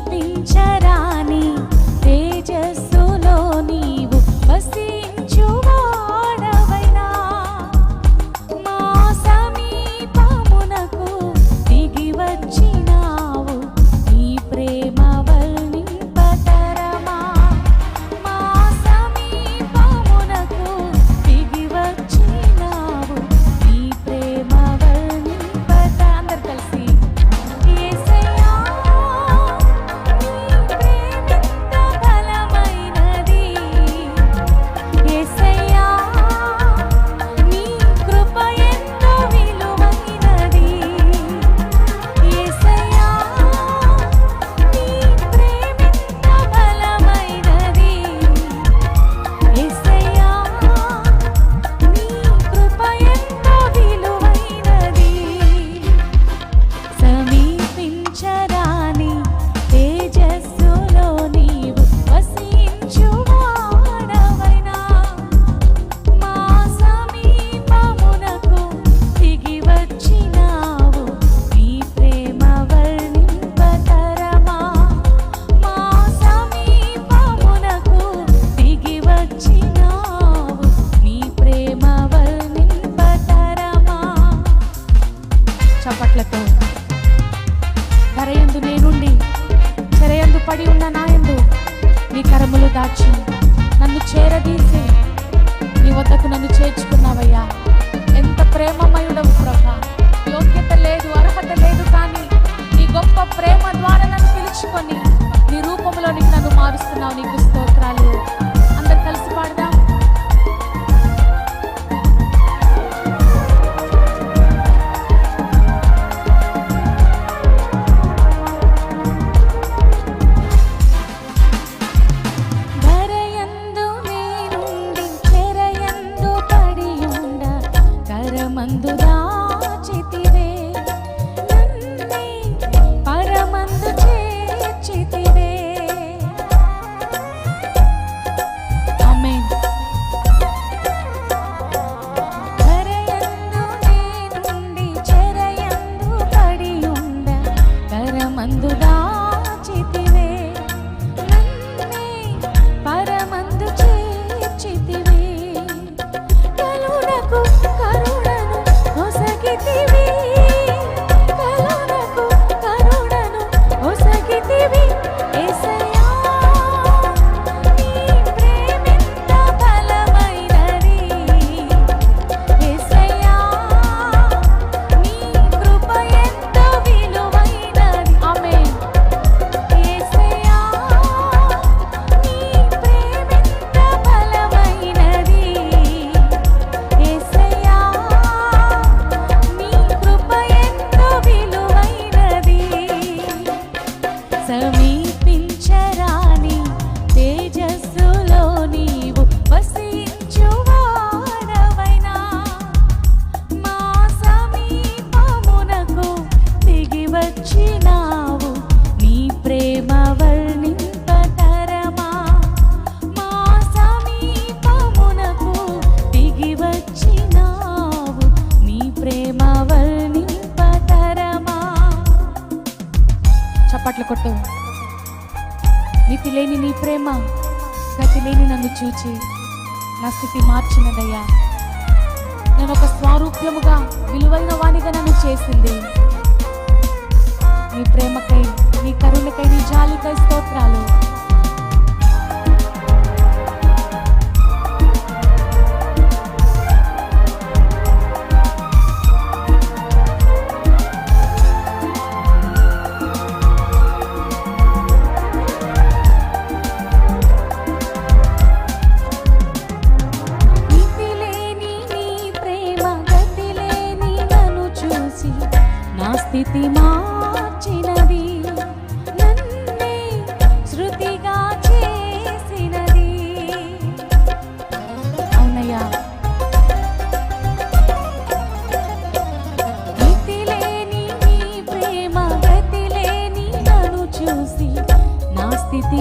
సమీపించరాని తేజస్సులో నీవు వసించువాడవైనా మా సమీపమునకు దిగి వచ్చినావు నీ ప్రేమ వర్ణింపతరమా మా సమీపమునకు దిగి వచ్చినావు నీ ప్రేమ వర్ణింపత అందరు కలిసి యేసయ్యా నీ ప్రేమెంత బలమైనది యేసయ్యా నీ కృప ఎంతో విలువైనది యేసయ్యా నీ ప్రేమెంత బలమైనది యేసయ్యా నీ కృప ఎంతో విలువైనది సమీపించరాని తేజస్సులో నీవు వసించువాడవైనా మా సమీపమునకు దిగి వచ్చినావు నీ ప్రేమ వర్ణింపతరమా మా సమీపమునకు దిగి వచ్చినావు నీ ప్రేమ వర్ణింపతరమా చప్పట్లతో ధరయందు నేనుండి చెరయందు పడి ఉన్న నాయందు నీ కరములు దాచి నన్ను చేరదీసి నీ వద్దకు నన్ను చేర్చుకున్నావయ్యా. ఎంత ప్రేమమయుడవు ప్రభా. యోగ్యత లేదు, అర్హత లేదు, కానీ నీ గొప్ప ప్రేమ ద్వారా నన్ను పిలుచుకొని నీ రూపంలోనికి నన్ను మారుస్తున్నావు. నీకు స్తోత్రాలు. అందరు కలిసి పాడదాం. ధరయందు నేనుండి చెరయందు పడి ఉండ కరమందు దాచితివే నన్నే పరమందు చేర్చితివే. ఆమేన్. ధరయందు నేనుండి చెరయందు పడి ఉండ కరమందు దాచితివే నన్నే పరమందు చేర్చితివే. కరుణకు కరుణను ఒసగితివి కరుణకు కరుణను ఒసగితివి యేసయ్యా నీ ప్రేమెంత బలమైనది యేసయ్యా నీ కృప ఎంతో విలువైనది. ఆమేన్. యేసయ్యా నీ ప్రేమెంత బలమైనది యేసయ్యా నీ కృప ఎంతో విలువైనది. సమీపించరాని తేజస్సులో నీవు వసించువాడవైనా మా సమీపమునకు దిగి వచ్చినావు నీ ప్రేమ వర్ణింపతరమా మా సమీపమునకు దిగి వచ్చినావు నీ ప్రేమ వర్ణింపతరమా. చప్పట్లు కొట్టు. నీతి లేని నీ ప్రేమ గతి లేని నన్ను చూచి నా స్థితి మార్చినదయ్యా. నేను ఒక స్వరూప్యముగా విలువైన వానిగా నన్ను చేసింది. నీ ప్రేమకై, నీ కరుణకై, నీ జాలికై స్తోత్రాలు. నీతి లేని నీ ప్రేమ గతి లేని నన్ను చూసి నా స్థితి మార్చినది నన్నే శృతిగా చేసినది. అవునయ్యా. నీతి లేని నీ ప్రేమ గతి లేని నన్ను చూసి నా స్థితి